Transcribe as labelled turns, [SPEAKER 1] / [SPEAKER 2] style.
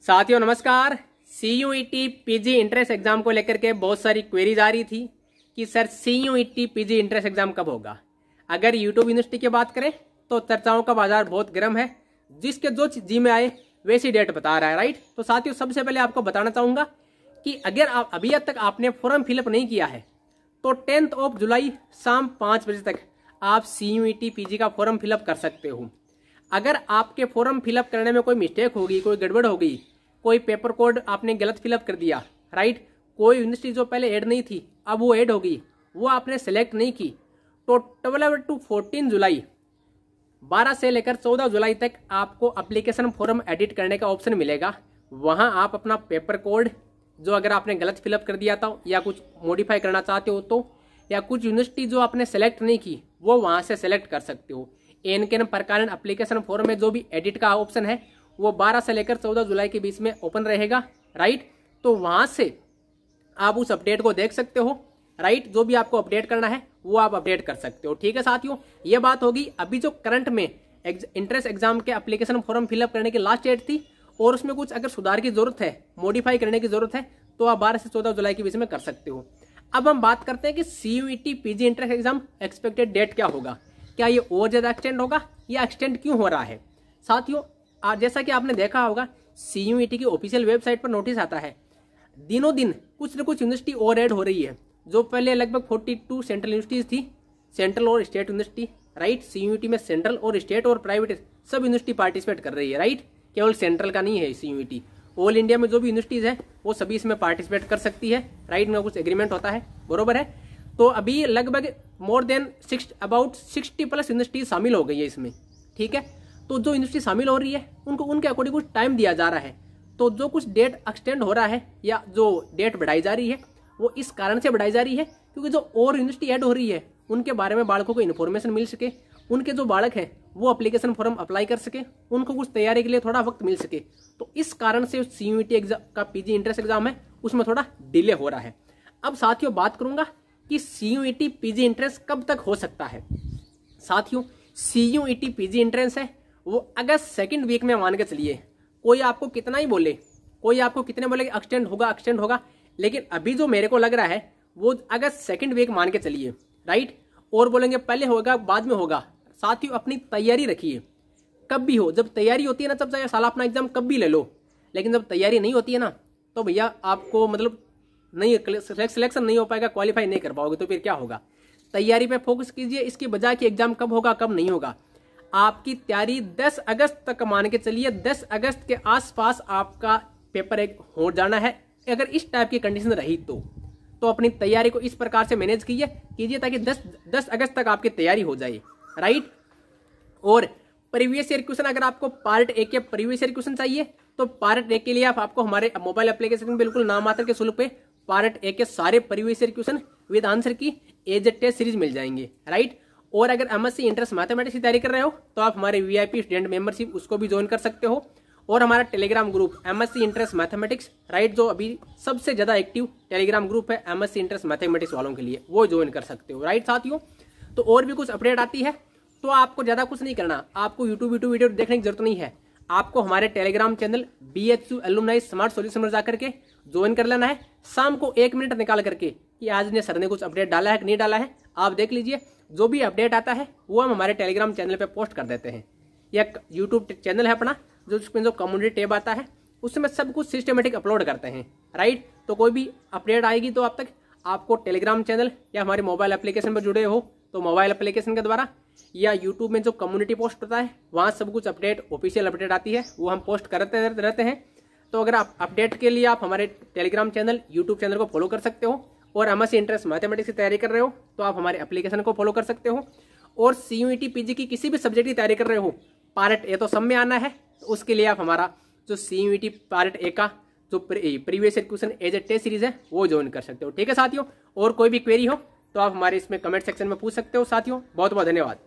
[SPEAKER 1] साथियों नमस्कार। CUET PG entrance exam को लेकर के बहुत सारी क्वेरीज आ रही थी कि sir CUET PG entrance exam कब होगा। अगर यूट्यूब यूनिवर्सिटी की बात करें तो चर्चाओं का बाजार बहुत गर्म है, जिसके जो जी में आए वैसी डेट बता रहा है, राइट। तो साथियों सबसे पहले आपको बताना चाहूंगा कि अगर आप अभी तक आपने फॉर्म फिलअप नहीं किया है तो 10 जुलाई शाम 5 बजे तक आप CUET पीजी का फॉर्म फिलअप कर सकते हो। अगर आपके फॉर्म फिलअप करने में कोई मिस्टेक होगी, कोई गड़बड़ होगी, कोई पेपर कोड आपने गलत फिलअप कर दिया, राइट, कोई यूनिवर्सिटी जो पहले ऐड नहीं थी अब वो ऐड होगी, वो आपने सेलेक्ट नहीं की, तो 12 to 14 जुलाई 12 से लेकर 14 जुलाई तक आपको एप्लीकेशन फॉर्म एडिट करने का ऑप्शन मिलेगा। वहां आप अपना पेपर कोड जो अगर आपने गलत फिलअप कर दिया था या कुछ मॉडिफाई करना चाहते हो तो, या कुछ यूनिवर्सिटी जो आपने सेलेक्ट नहीं की वो वहां से सेलेक्ट कर सकते हो। एन प्रकार एप्लीकेशन फॉर्म में जो भी एडिट का ऑप्शन है वो 12 से लेकर 14 जुलाई के बीच में ओपन रहेगा, राइट। तो वहां से आप उस अपडेट को देख सकते हो, राइट। जो भी आपको अपडेट करना है वो आप अपडेट कर सकते हो, ठीक है साथियों। ये बात होगी अभी जो करंट में इंट्रेंस एग्जाम के एप्लीकेशन फॉर्म फिलअप करने की लास्ट डेट थी और उसमें कुछ अगर सुधार की जरूरत है, मॉडिफाई करने की जरूरत है तो आप 12 से 14 जुलाई के बीच में कर सकते हो। अब हम बात करते हैं कि CUET PG entrance exam expected date क्या होगा, क्या ये और ज्यादा एक्सटेंड होगा या एक्सटेंड क्यों हो रहा है। साथियों जैसा कि आपने देखा होगा CUET की ऑफिशियल वेबसाइट पर नोटिस आता है, दिनों दिन कुछ न कुछ यूनिवर्सिटी और ऐड हो रही है। जो पहले लगभग 42 सेंट्रल यूनिवर्सिटीज थी, सेंट्रल और स्टेट यूनिवर्सिटी, राइट। CUET में सेंट्रल और स्टेट और प्राइवेट सब यूनिवर्सिटी पार्टिसिपेट कर रही है, राइट। केवल सेंट्रल का नहीं है CUET, ऑल इंडिया में जो भी यूनिवर्सिटीज है वो सभी इसमें पार्टिसिपेट कर सकती है, राइट। में कुछ एग्रीमेंट होता है, बरोबर है। तो अभी लगभग more than about 60 plus university शामिल हो गई है इसमें, ठीक है। तो जो यूनिवर्सिटी शामिल हो रही है उनको उनके अकॉर्डिंग कुछ टाइम दिया जा रहा है। तो जो कुछ डेट एक्सटेंड हो रहा है या जो डेट बढ़ाई जा रही है वो इस कारण से बढ़ाई जा रही है क्योंकि जो और यूनिवर्सिटी ऐड हो रही है उनके बारे में बालकों को इन्फॉर्मेशन मिल सके, उनके जो बालक हैं वो एप्लीकेशन फॉर्म अप्लाई कर सके, उनको कुछ तैयारी के लिए थोड़ा वक्त मिल सके। तो इस कारण से CUET एग्जाम का पीजी इंट्रेंस एग्जाम है उसमें थोड़ा डिले हो रहा है। अब साथियों बात करूंगा कि CUET पीजी इंट्रेंस कब तक हो सकता है। साथियों CUET पीजी इंट्रेंस है वो अगस्त सेकंड वीक में मान के चलिए, कोई आपको कितना ही बोले, कोई आपको कितने बोले कि एक्सटेंड होगा, लेकिन अभी जो मेरे को लग रहा है वो अगस्त सेकंड वीक मान के चलिए, राइट। और बोलेंगे पहले होगा बाद में होगा। साथियों अपनी तैयारी रखिए, कब भी हो, जब तैयारी होती है ना तब चाहे साला अपना एग्जाम कब भी ले लो, लेकिन जब तैयारी नहीं होती है ना तो भैया आपको मतलब नहीं सिलेक्शन नहीं हो पाएगा, क्वालिफाई नहीं कर पाओगे, तो फिर क्या होगा। तैयारी पे फोकस कीजिए, इसकी बजाय कि एग्जाम कब होगा कब नहीं होगा। आपकी तैयारी 10 अगस्त तक मान के चलिए, 10 अगस्त के आसपास आपका पेपर एक हो जाना है। अगर इस टाइप की कंडीशन रही तो अपनी तैयारी को इस प्रकार से मैनेज कीजिए ताकि 10 अगस्त तक आपकी तैयारी हो जाए, राइट। और प्रीवियस ईयर क्वेश्चन अगर आपको पार्ट ए के प्रीवियस ईयर क्वेश्चन चाहिए तो पार्ट ए के लिए आपको हमारे मोबाइल एप्लीकेशन में बिल्कुल नामात्र के शुल्क पे पार्ट ए के सारे previous year question with answer की एज टेस्ट सीरीज मिल जाएंगे, राइट। और अगर MSc इंट्रेंस मैथमेटिक्स की तैयारी कर रहे हो तो आप हमारे VIP स्टूडेंट मेंबरशिप उसको भी ज्वाइन कर सकते हो। और हमारा Telegram group MSc entrance mathematics, right, जो अभी सबसे ज्यादा एक्टिव टेलीग्राम ग्रुप है MSc इंट्रेंस मैथमेटिक्स वालों के लिए, वो ज्वाइन कर सकते हो, राइट साथियों। तो और भी कुछ अपडेट आती है तो आपको ज्यादा कुछ नहीं करना, आपको यूट्यूब वीडियो देखने की जरूरत नहीं है, आपको हमारे Telegram channel BHU alumni smart solution में जाकर के ज्वाइन कर लेना है। शाम को 1 मिनट निकाल करके कि आज ने सर ने कुछ अपडेट डाला है कि नहीं डाला है, आप देख लीजिए। जो भी अपडेट आता है वो हम हमारे टेलीग्राम चैनल पे पोस्ट कर देते हैं। या यूट्यूब चैनल है अपना, जो उसमें जो कम्युनिटी टैब आता है उसमें सब कुछ सिस्टमेटिक अपलोड करते हैं, राइट। तो कोई भी अपडेट आएगी तो आप तक आपको टेलीग्राम चैनल या हमारे मोबाइल एप्लीकेशन में जुड़े हो तो मोबाइल एप्लीकेशन के द्वारा या यूट्यूब में जो कम्युनिटी पोस्ट होता है वहाँ सब कुछ अपडेट, ऑफिशियल अपडेट आती है वो हम पोस्ट करते रहते हैं। तो अगर आप अपडेट के लिए आप हमारे टेलीग्राम चैनल, यूट्यूब चैनल को फॉलो कर सकते हो। और MSc इंट्रेंस मैथमेटिक्स की तैयारी कर रहे हो तो आप हमारे एप्लीकेशन को फॉलो कर सकते हो। और CUET पीजी की किसी भी सब्जेक्ट की तैयारी कर रहे हो, पार्ट ए तो सब में आना है, तो उसके लिए आप हमारा जो CUET पार्ट ए का जो previous year question as test series है वो ज्वाइन कर सकते हो, ठीक है साथियों। और कोई भी क्वेरी हो तो आप हमारे इसमें कमेंट सेक्शन में पूछ सकते हो साथियों। बहुत बहुत धन्यवाद।